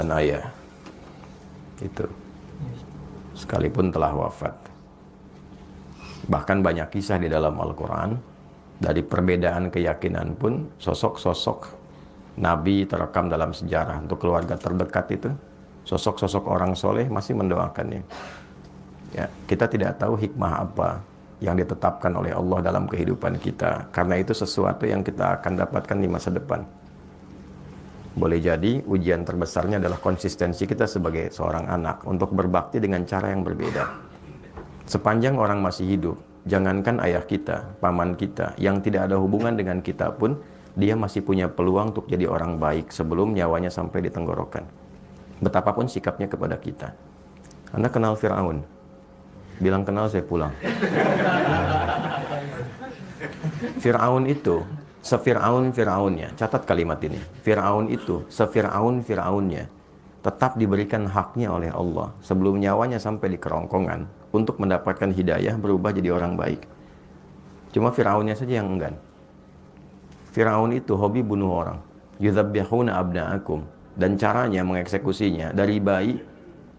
dan ayah itu sekalipun telah wafat. Bahkan banyak kisah di dalam Al-Quran, dari perbedaan keyakinan pun sosok-sosok Nabi terekam dalam sejarah. Untuk keluarga terdekat itu, sosok-sosok orang soleh masih mendoakannya. Ya, kita tidak tahu hikmah apa yang ditetapkan oleh Allah dalam kehidupan kita, karena itu sesuatu yang kita akan dapatkan di masa depan. Boleh jadi ujian terbesarnya adalah konsistensi kita sebagai seorang anak untuk berbakti dengan cara yang berbeda. Sepanjang orang masih hidup, jangankan ayah kita, paman kita, yang tidak ada hubungan dengan kita pun, dia masih punya peluang untuk jadi orang baik sebelum nyawanya sampai di tenggorokan. Betapapun sikapnya kepada kita. Anda kenal Fir'aun? Bilang kenal, saya pulang. Fir'aun itu, se-Fir'aun-Fir'aunnya, catat kalimat ini. Fir'aun itu, se-Fir'aun-Fir'aunnya, tetap diberikan haknya oleh Allah sebelum nyawanya sampai di kerongkongan untuk mendapatkan hidayah berubah jadi orang baik. Cuma Fir'aunnya saja yang enggan. Fir'aun itu hobi bunuh orang. Yudzabbihuna abna'akum. Dan caranya mengeksekusinya dari bayi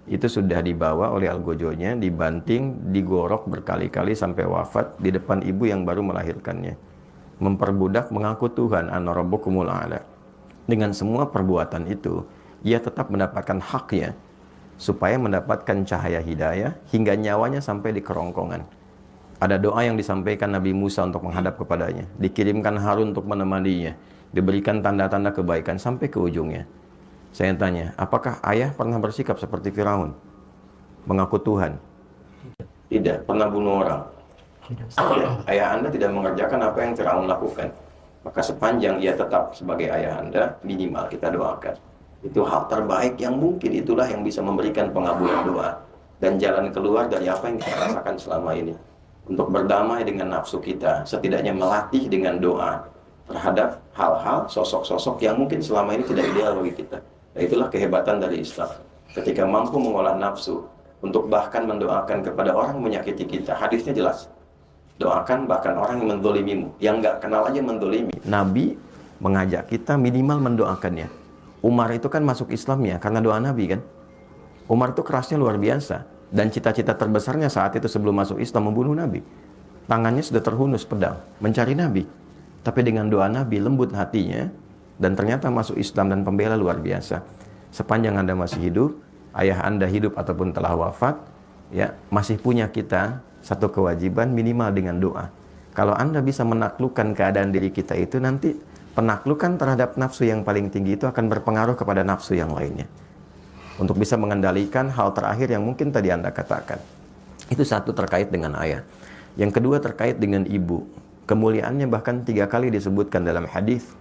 itu sudah dibawa oleh algojonya, dibanting, digorok berkali-kali sampai wafat di depan ibu yang baru melahirkannya. Memperbudak mengaku Tuhan, ana rabbukumul a'la. Dengan semua perbuatan itu, ia tetap mendapatkan haknya supaya mendapatkan cahaya hidayah hingga nyawanya sampai di kerongkongan. Ada doa yang disampaikan Nabi Musa untuk menghadap kepadanya, dikirimkan Harun untuk menemaninya, diberikan tanda-tanda kebaikan sampai ke ujungnya. Saya tanya, apakah ayah pernah bersikap seperti Firaun? Mengaku Tuhan? Tidak. Pernah bunuh orang? Ya, ayah Anda tidak mengerjakan apa yang Firaun lakukan. Maka sepanjang ia tetap sebagai ayah Anda, minimal kita doakan. Itu hal terbaik yang mungkin, itulah yang bisa memberikan pengabulan doa dan jalan keluar dari apa yang kita rasakan selama ini. Untuk berdamai dengan nafsu kita, setidaknya melatih dengan doa terhadap hal-hal, sosok-sosok yang mungkin selama ini tidak ideal bagi kita. Dan itulah kehebatan dari Islam. Ketika mampu mengolah nafsu untuk bahkan mendoakan kepada orang yang menyakiti kita. Hadisnya jelas. Doakan bahkan orang yang mendolimimu, yang nggak kenal aja mendolimi. Nabi mengajak kita minimal mendoakannya. Umar itu kan masuk Islamnya karena doa Nabi kan. Umar itu kerasnya luar biasa. Dan cita-cita terbesarnya saat itu sebelum masuk Islam membunuh Nabi. Tangannya sudah terhunus pedang, mencari Nabi. Tapi dengan doa Nabi lembut hatinya. Dan ternyata masuk Islam dan pembela luar biasa. Sepanjang Anda masih hidup, ayah Anda hidup ataupun telah wafat, ya masih punya kita satu kewajiban minimal dengan doa. Kalau Anda bisa menaklukkan keadaan diri kita itu, nanti penaklukan terhadap nafsu yang paling tinggi itu akan berpengaruh kepada nafsu yang lainnya. Untuk bisa mengendalikan hal terakhir yang mungkin tadi Anda katakan. Itu satu terkait dengan ayah. Yang kedua terkait dengan ibu. Kemuliaannya bahkan 3 kali disebutkan dalam hadis.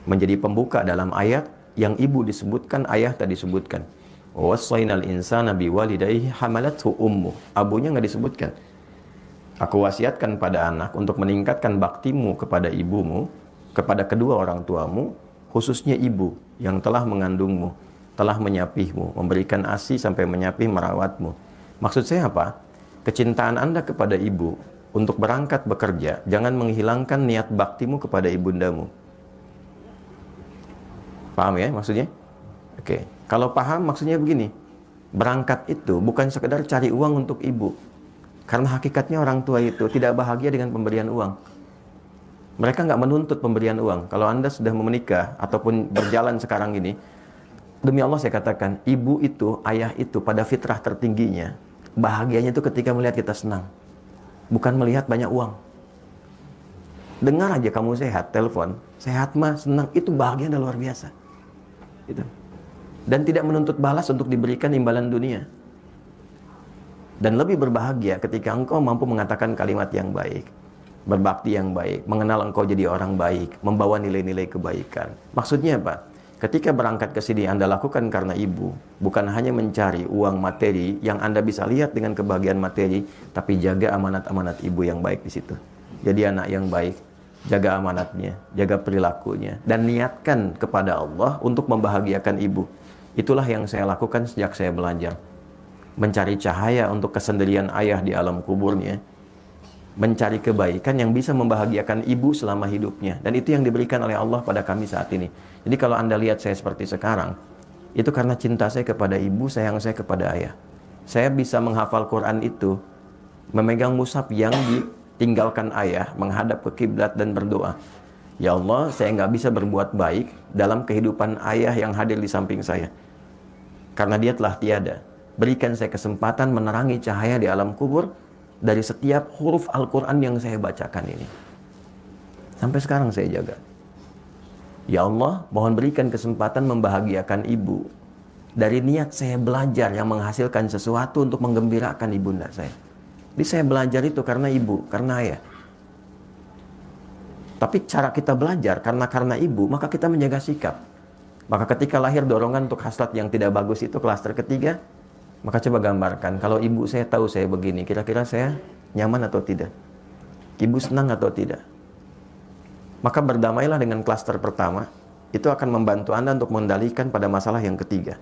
Menjadi pembuka dalam ayat yang ibu disebutkan, ayah tak disebutkan. Wassaynal insana biwalidayhi hamalathu ummuh. Abunya nggak disebutkan. Aku wasiatkan pada anak untuk meningkatkan baktimu kepada ibumu, kepada kedua orang tuamu, khususnya ibu yang telah mengandungmu, telah menyapihmu, memberikan ASI sampai menyapih merawatmu. Maksud saya apa? Kecintaan Anda kepada ibu untuk berangkat bekerja, jangan menghilangkan niat baktimu kepada ibundamu. Paham ya maksudnya? Oke. Kalau paham maksudnya begini, berangkat itu bukan sekedar cari uang untuk ibu. Karena hakikatnya orang tua itu tidak bahagia dengan pemberian uang. Mereka nggak menuntut pemberian uang. Kalau Anda sudah menikah ataupun berjalan sekarang ini, demi Allah saya katakan, ibu itu, ayah itu pada fitrah tertingginya, bahagianya itu ketika melihat kita senang. Bukan melihat banyak uang. Dengar aja kamu sehat, telepon, sehat mah, senang, itu bahagia dan luar biasa. Gitu. Dan tidak menuntut balas untuk diberikan imbalan dunia. Dan lebih berbahagia ketika engkau mampu mengatakan kalimat yang baik, berbakti yang baik, mengenal engkau jadi orang baik, membawa nilai-nilai kebaikan. Maksudnya apa? Ketika berangkat ke sini Anda lakukan karena ibu, bukan hanya mencari uang materi yang Anda bisa lihat dengan kebahagiaan materi, tapi jaga amanat-amanat ibu yang baik di situ. Jadi anak yang baik, jaga amanatnya, jaga perilakunya, dan niatkan kepada Allah untuk membahagiakan ibu. Itulah yang saya lakukan sejak saya belajar. Mencari cahaya untuk kesendirian ayah di alam kuburnya, mencari kebaikan yang bisa membahagiakan ibu selama hidupnya, dan itu yang diberikan oleh Allah pada kami saat ini. Jadi kalau Anda lihat saya seperti sekarang, Itu karena cinta saya kepada ibu, sayang saya kepada ayah. Saya bisa menghafal Quran itu, memegang mushaf yang ditinggalkan ayah, menghadap ke kiblat dan berdoa. Ya Allah, saya nggak bisa berbuat baik dalam kehidupan ayah yang hadir di samping saya. Karena dia telah tiada. Berikan saya kesempatan menerangi cahaya di alam kubur dari setiap huruf Al-Quran yang saya bacakan ini. Sampai sekarang saya jaga. Ya Allah, mohon berikan kesempatan membahagiakan ibu. Dari niat saya belajar yang menghasilkan sesuatu untuk menggembirakan ibunda saya. Jadi saya belajar itu karena ibu, karena ayah. Tapi cara kita belajar karena ibu, maka kita menjaga sikap. Maka ketika lahir dorongan untuk hasrat yang tidak bagus itu klaster ketiga, maka coba gambarkan, kalau ibu saya tahu saya begini, kira-kira saya nyaman atau tidak? Ibu senang atau tidak? Maka berdamailah dengan klaster pertama, itu akan membantu Anda untuk mengendalikan pada masalah yang ketiga.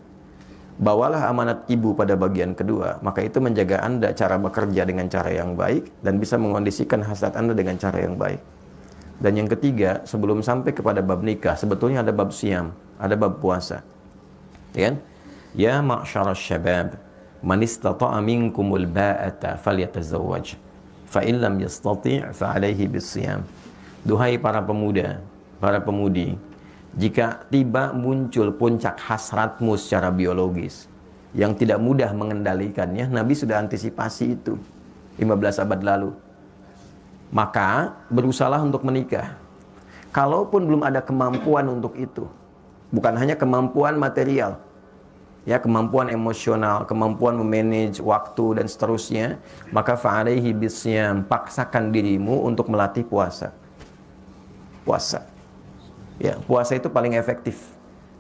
Bawalah amanat ibu pada bagian kedua, maka itu menjaga Anda cara bekerja dengan cara yang baik, dan bisa mengondisikan hasrat Anda dengan cara yang baik. Dan yang ketiga, sebelum sampai kepada bab nikah, sebetulnya ada bab siam, ada bab puasa. Ya kan? Ya ma'syarasy syabab, man istata'a minkumul ba'ata falyatazawwaj, fa in lam yastati' fa 'alaihi bis-siyam. Duhai para pemuda, para pemudi, jika tiba muncul puncak hasratmu secara biologis yang tidak mudah mengendalikannya, Nabi sudah antisipasi itu 15 abad lalu. Maka berusahalah untuk menikah. Kalaupun belum ada kemampuan untuk itu, bukan hanya kemampuan material, ya, kemampuan emosional, kemampuan memanage waktu dan seterusnya, maka fa'alaihi bisyam, paksakan dirimu untuk melatih puasa. Puasa. Ya, puasa itu paling efektif.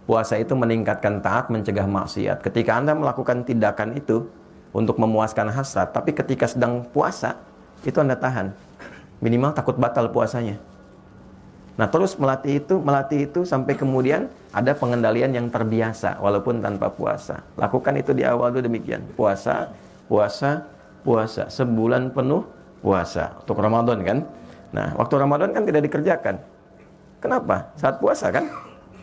Puasa itu meningkatkan taat, mencegah maksiat. Ketika Anda melakukan tindakan itu untuk memuaskan hasrat, tapi ketika sedang puasa, itu Anda tahan. Minimal takut batal puasanya. Nah, terus melatih itu sampai kemudian ada pengendalian yang terbiasa walaupun tanpa puasa. Lakukan itu di awal dulu demikian. Puasa, puasa, puasa. Sebulan penuh puasa. Untuk Ramadan kan? Nah, waktu Ramadan kan tidak dikerjakan. Kenapa? Saat puasa kan?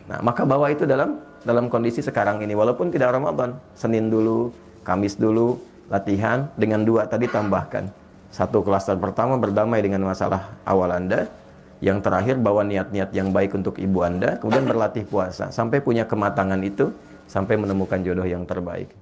Nah, maka bawa itu dalam kondisi sekarang ini. Walaupun tidak Ramadan. Senin dulu, Kamis dulu, latihan. Dengan 2 tadi tambahkan. 1 klaster pertama berdamai dengan masalah awal Anda. Yang terakhir bawa niat-niat yang baik untuk ibu Anda. Kemudian berlatih puasa. Sampai punya kematangan itu. Sampai menemukan jodoh yang terbaik.